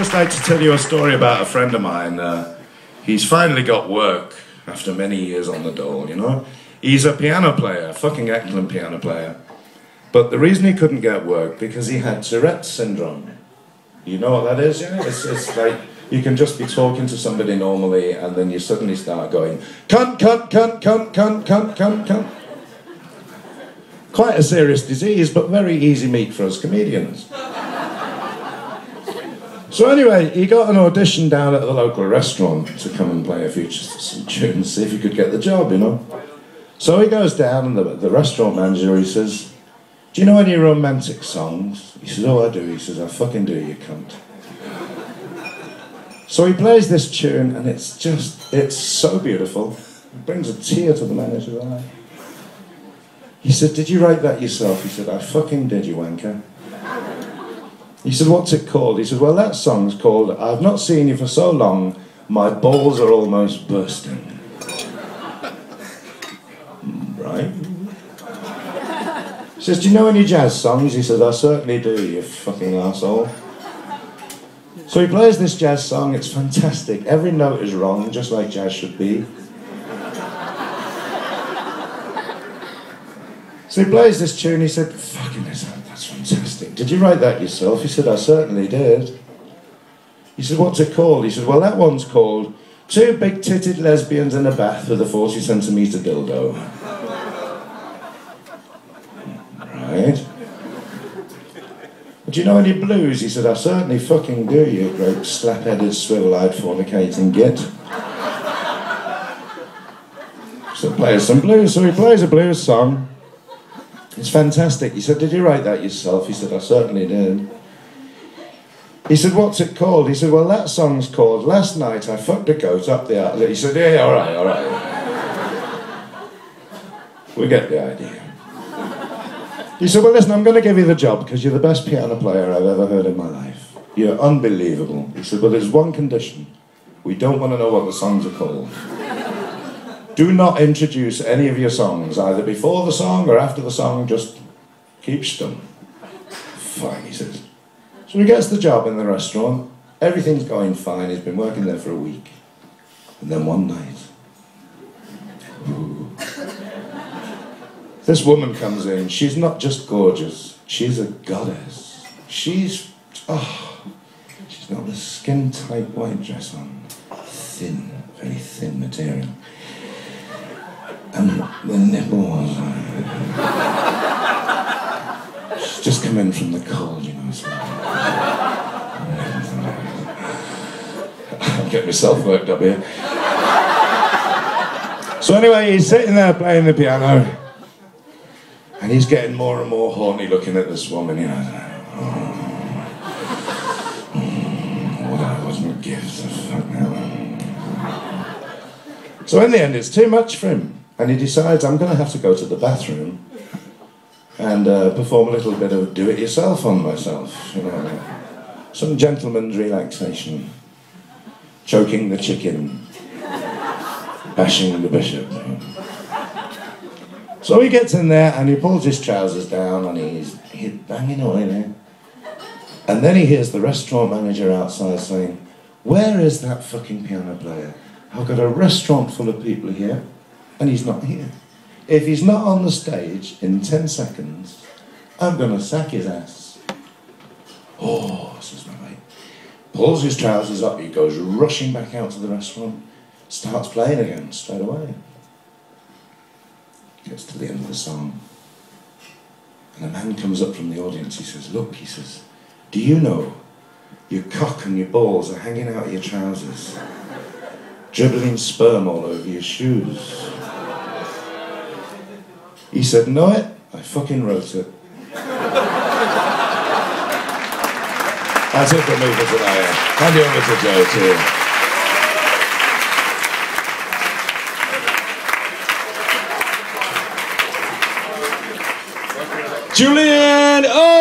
just like to tell you a story about a friend of mine. He's finally got work after many years on the dole, you know. He's a piano player, a fucking excellent piano player. But the reason he couldn't get work, because he had Tourettes syndrome. You know what that is, yeah? It's like, you can just be talking to somebody normally and then you suddenly start going, cunt, cunt, cunt, cunt, cunt, cunt, cunt, cunt. Quite a serious disease, but very easy meat for us comedians. So anyway, he got an audition down at the local restaurant to come and play a few some tunes, see if he could get the job, you know. So he goes down and the restaurant manager, he says, do you know any romantic songs? He says, oh, I do. He says, I fucking do, you cunt. So he plays this tune and it's so beautiful. It brings a tear to the manager's eye. He said, did you write that yourself? He said, I fucking did, you wanker. He said, what's it called? He said, well, that song's called I've Not Seen You For So Long, My Balls Are Almost Bursting. Right? He says, do you know any jazz songs? He says, I certainly do, you fucking arsehole. So he plays this jazz song, it's fantastic. Every note is wrong, just like jazz should be. So he plays this tune, he said, fucking that's fantastic. Did you write that yourself? He said, I certainly did. He said, what's it called? He said, well, that one's called Two Big-Titted Lesbians in a Bath with a 40-centimetre dildo. Right? Do you know any blues? He said, I certainly fucking do, you great slap-headed, swivel-eyed, fornicating git. So plays some blues. So he plays a blues song. It's fantastic. He said, did you write that yourself? He said, I certainly did. He said, what's it called? He said, well, that song's called Last Night I Fucked a Goat Up the Arse. He said, yeah, all right, all right. We get the idea. He said, well, listen, I'm going to give you the job because you're the best piano player I've ever heard in my life. You're unbelievable. He said, but there's one condition. We don't want to know what the songs are called. Do not introduce any of your songs, either before the song or after the song, just keep stum. Fine, he says. So he gets the job in the restaurant, everything's going fine, he's been working there for a week. And then one night, ooh, this woman comes in, she's not just gorgeous, she's a goddess. She's got the skin-tight white dress on, thin, very thin material. And the nipples. She's just come in from the cold, you know. So. I'll get myself worked up here. So anyway, he's sitting there playing the piano, and he's getting more and more horny looking at this woman, you know. What I wasn't give the fuck now. So in the end, it's too much for him. And he decides, I'm going to have to go to the bathroom and perform a little bit of do-it-yourself on myself, you know. Some gentleman's relaxation. Choking the chicken. Bashing the bishop. So he gets in there and he pulls his trousers down and he's banging away there. And then he hears the restaurant manager outside saying, where is that fucking piano player? I've got a restaurant full of people here. And he's not here. If he's not on the stage in 10 seconds, I'm going to sack his ass. Oh, says my mate. Pulls his trousers up, he goes rushing back out to the restaurant, starts playing again straight away. Gets to the end of the song. And a man comes up from the audience, he says, look, he says, do you know your cock and your balls are hanging out of your trousers, dribbling sperm all over your shoes? He said, know it? I fucking wrote it. That's it for me for today. Hand you over to Joe, too. Julian Oaks!